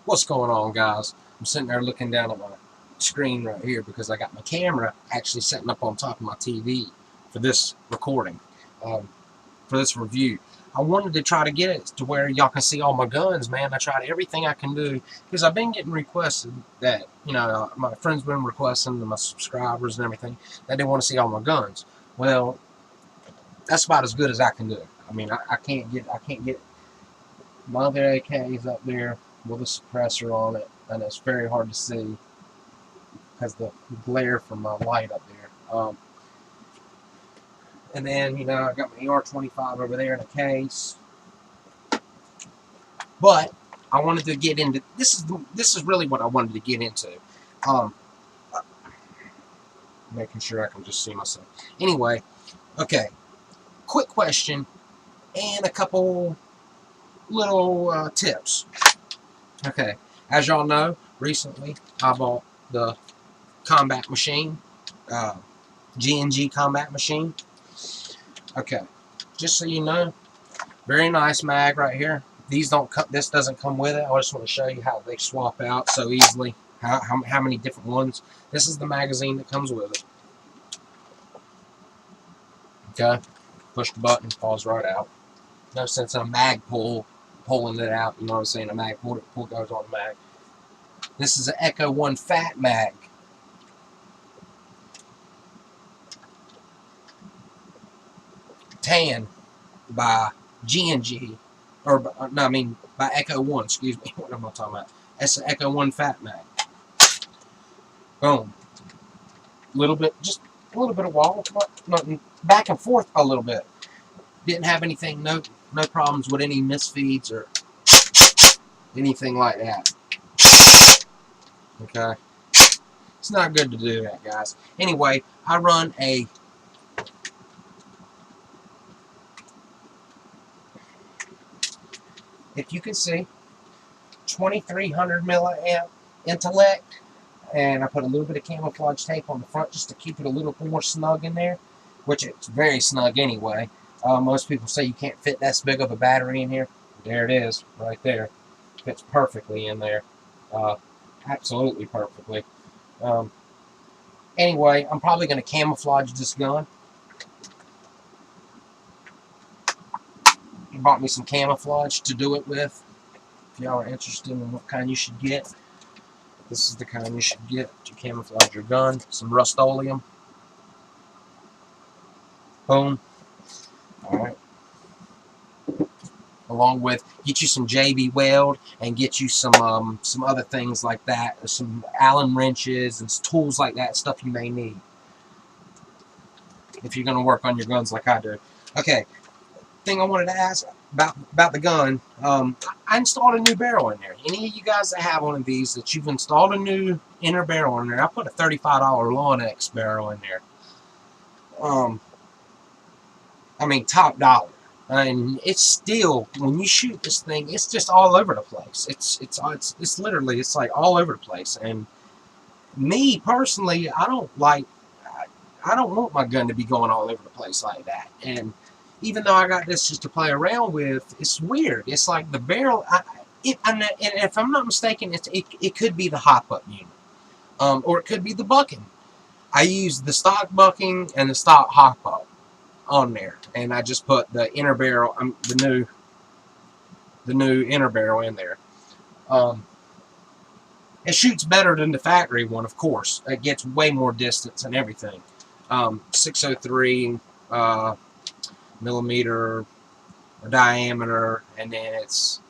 What's going on, guys? I'm sitting there looking down at my screen right here because I got my camera actually setting up on top of my TV for this recording, um, for this review. I wanted to try to get it to where y'all can see all my guns, man. I tried everything I can do because I've been getting requested that, my friends been requesting, and my subscribers and everything, that they want to see all my guns. Well, that's about as good as I can do. I mean, I can't get my other AKs up there with a suppressor on it, and it's very hard to see because the glare from my light up there. And then, I got my ER-25 over there in a case. But I wanted to get into this is really what I wanted to get into. Um, Making sure I can just see myself. Anyway, okay. Quick question and a couple little tips. Okay, as y'all know, recently I bought the combat machine, G&G combat machine. Okay, just so you know, very nice mag right here. These don't come. This doesn't come with it. I just want to show you how they swap out so easily. How many different ones. This is the magazine that comes with it. Okay, push the button, falls right out. No sense in a mag pulling it out. You know what I'm saying? A mag pull goes on the mag. This is an Echo 1 Fat mag. Tan by G&G, or no, I mean by Echo 1. Excuse me. What am I talking about? That's an Echo 1 Fat mag. Boom. Just a little bit of wall, nothing, back and forth a little bit. Didn't have anything, no problems with any misfeeds or anything like that. Okay, it's not good to do that, guys. Anyway, I run a if you can see 2300 milliamp intellect, and I put a little bit of camouflage tape on the front just to keep it a little more snug in there, which it's very snug anyway. Most people say you can't fit that big of a battery in here. There it is, right there. Fits perfectly in there. Absolutely perfectly. Anyway, I'm probably going to camouflage this gun. I bought me some camouflage to do it with. If y'all are interested in what kind you should get, this is the kind you should get to camouflage your gun. Some Rust-Oleum. Boom. Alright. Along with, get you some JB Weld and get you some other things like that. Some Allen wrenches and tools like that, stuff you may need if you're going to work on your guns like I do. Okay, thing I wanted to ask about the gun, I installed a new barrel in there. Any of you guys that have one of these that you've installed a new inner barrel in there, I put a $35 Logitech barrel in there. I mean, top dollar. And it's still, when you shoot this thing, it's just all over the place. It's literally, it's like all over the place. And me personally, I don't want my gun to be going all over the place like that. And even though I got this just to play around with, it's weird. It's like the barrel, and if I'm not mistaken, it could be the hop-up unit. Or it could be the bucking. I use the stock bucking and the stock hop-up on there, and I just put the inner barrel, the new inner barrel in there. It shoots better than the factory one, of course. It gets way more distance and everything. 603 millimeter diameter, and then it's,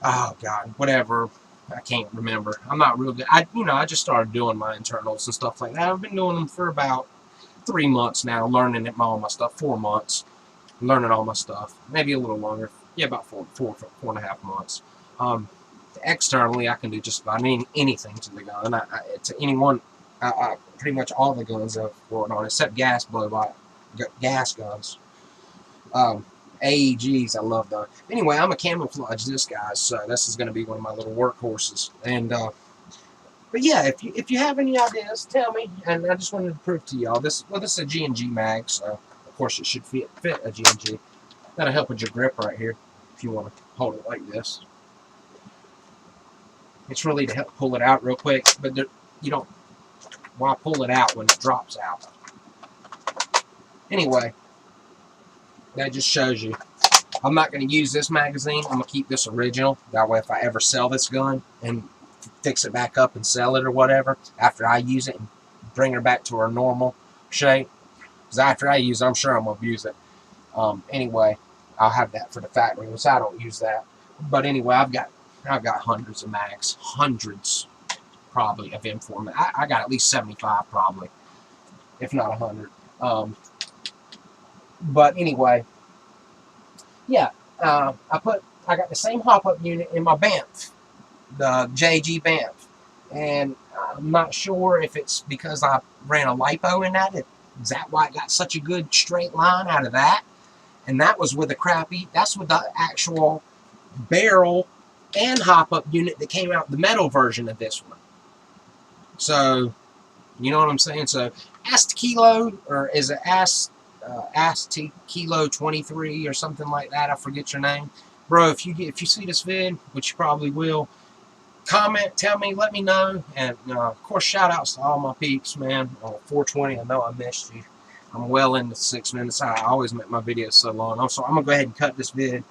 oh god, whatever, I can't remember. I'm not real good. I just started doing my internals and stuff like that. I've been doing them for about 3 months now, learning all my stuff. 4 months, learning all my stuff. Maybe a little longer. Yeah, about four and a half months. Externally, I can do just about anything to the gun. To anyone, pretty much all the guns I've worked on, except gas guns. AEGs, I love those. Anyway, I'm a camouflage this guy, so this is going to be one of my little workhorses. And but yeah, if you have any ideas, tell me. And I just wanted to prove to y'all this. Well, this is a G&G mag, so of course it should fit a G&G. That'll help with your grip right here if you want to hold it like this. It's really to help pull it out real quick, but there, you don't, why pull it out when it drops out? Anyway, that just shows you. I'm not going to use this magazine. I'm going to keep this original. That way if I ever sell this gun and fix it back up and sell it or whatever, after I use it and bring her back to her normal shape, because after I use it, I'm sure I'm going to abuse it. Anyway, I'll have that for the factory, so I don't use that. But anyway, I've got hundreds of mags, hundreds probably of M4. I got at least 75 probably, if not 100. But anyway, yeah, I got the same hop-up unit in my Banff, the JG Banff, and I'm not sure if it's because I ran a lipo in that. Is that why it got such a good straight line out of that? And that was with a crappy. That's with the actual barrel and hop-up unit that came out, the metal version of this one. So, you know what I'm saying? So, Ast Kilo, or is it Ast Kilo 23 or something like that? I forget your name, bro. If you see this vid, which you probably will, comment, tell me, let me know, and of course, shout outs to all my peeps, man. 420, I know I missed you. I'm well into 6 minutes. I always make my videos so long. So I'm gonna go ahead and cut this vid.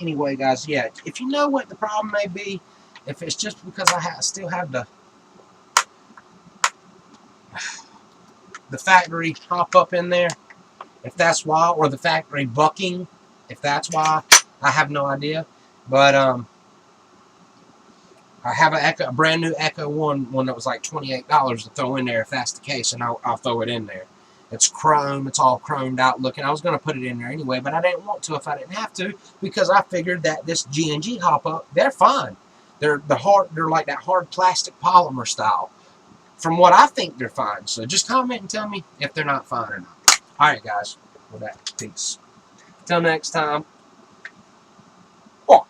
Anyway, guys, yeah, if you know what the problem may be, if it's just because I still have the factory hop up in there, if that's why, or the factory bucking, if that's why, I have no idea. But I have a brand new Echo one that was like $28 to throw in there if that's the case, and I'll throw it in there. It's chrome, it's all chromed out looking. I was going to put it in there anyway, but I didn't want to if I didn't have to, because I figured that this G&G hop-up, they're fine. They're like that hard plastic polymer style. From what I think, they're fine. So just comment and tell me if they're not fine or not. Alright, guys. With that, peace. Till next time. Hope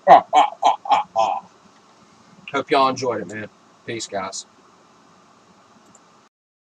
y'all enjoyed it, man. Peace, guys.